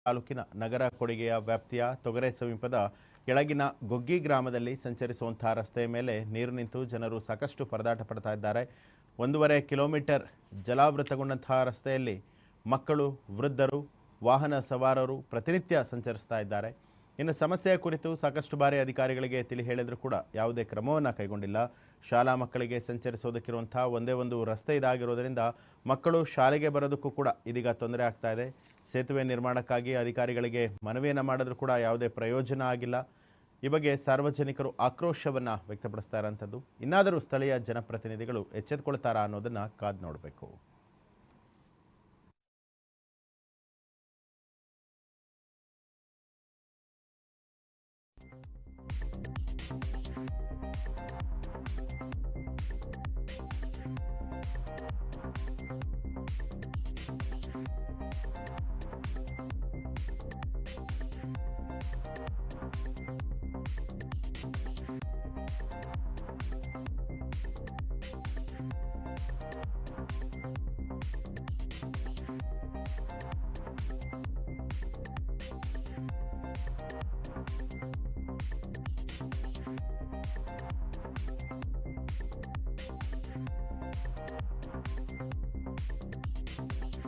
ತಾಲೂಕಿನ ನಗರ ಕೊಡಿಗೆಯ ವ್ಯಾಪ್ತಿಯ ತೊಗರೆ ಸಮೀಪದ ಕೆಳಗಿನ ಗೊಗ್ಗಿ ಗ್ರಾಮದಲ್ಲಿ ಸಂಚರಿಸುವಂತಹ ರಸ್ತೆಯ ಮೇಲೆ ನೀರು ನಿಂತು ಜನರು ಸಾಕಷ್ಟು ಪರದಾಟ ಪಡ್ತಾ ಇದ್ದಾರೆ. 1.5 ಕಿಲೋಮೀಟರ್ ಜಲಾವೃತಗೊಂಡಂತಹ ರಸ್ತೆಯಲ್ಲಿ ಮಕ್ಕಳು, ವೃದ್ಧರು, ವಾಹನ ಸವಾರರು ಪ್ರತಿನಿತ್ಯ ಸಂಚರಿಸ್ತಾ ಇದ್ದಾರೆ. ಇನ್ನು ಸಮಸ್ಯೆಯ ಕುರಿತು ಸಾಕಷ್ಟು ಬಾರಿ ಅಧಿಕಾರಿಗಳಿಗೆ ತಿಳಿ ಹೇಳಿದರೂ ಕೂಡ ಯಾವುದೇ ಕ್ರಮವನ್ನು ಕೈಗೊಂಡಿಲ್ಲ. ಶಾಲಾ ಮಕ್ಕಳಿಗೆ ಸಂಚರಿಸೋದಕ್ಕಿರುವಂತಹ ಒಂದೇ ಒಂದು ರಸ್ತೆ ಇದಾಗಿರೋದರಿಂದ ಮಕ್ಕಳು ಶಾಲೆಗೆ ಬರೋದಕ್ಕೂ ಕೂಡ ಇದೀಗ ತೊಂದರೆ ಆಗ್ತಾ ಇದೆ. ಸೇತುವೆ ನಿರ್ಮಾಣಕ್ಕಾಗಿ ಅಧಿಕಾರಿಗಳಿಗೆ ಮನವಿಯನ್ನು ಮಾಡಿದ್ರೂ ಕೂಡ ಯಾವುದೇ ಪ್ರಯೋಜನ ಆಗಿಲ್ಲ. ಈ ಬಗ್ಗೆ ಸಾರ್ವಜನಿಕರು ಆಕ್ರೋಶವನ್ನು ವ್ಯಕ್ತಪಡಿಸ್ತಾ ಇರೋಂಥದ್ದು. ಇನ್ನಾದರೂ ಸ್ಥಳೀಯ ಜನಪ್ರತಿನಿಧಿಗಳು ಎಚ್ಚೆತ್ತುಕೊಳ್ತಾರಾ ಅನ್ನೋದನ್ನು ಕಾದು ನೋಡಬೇಕು.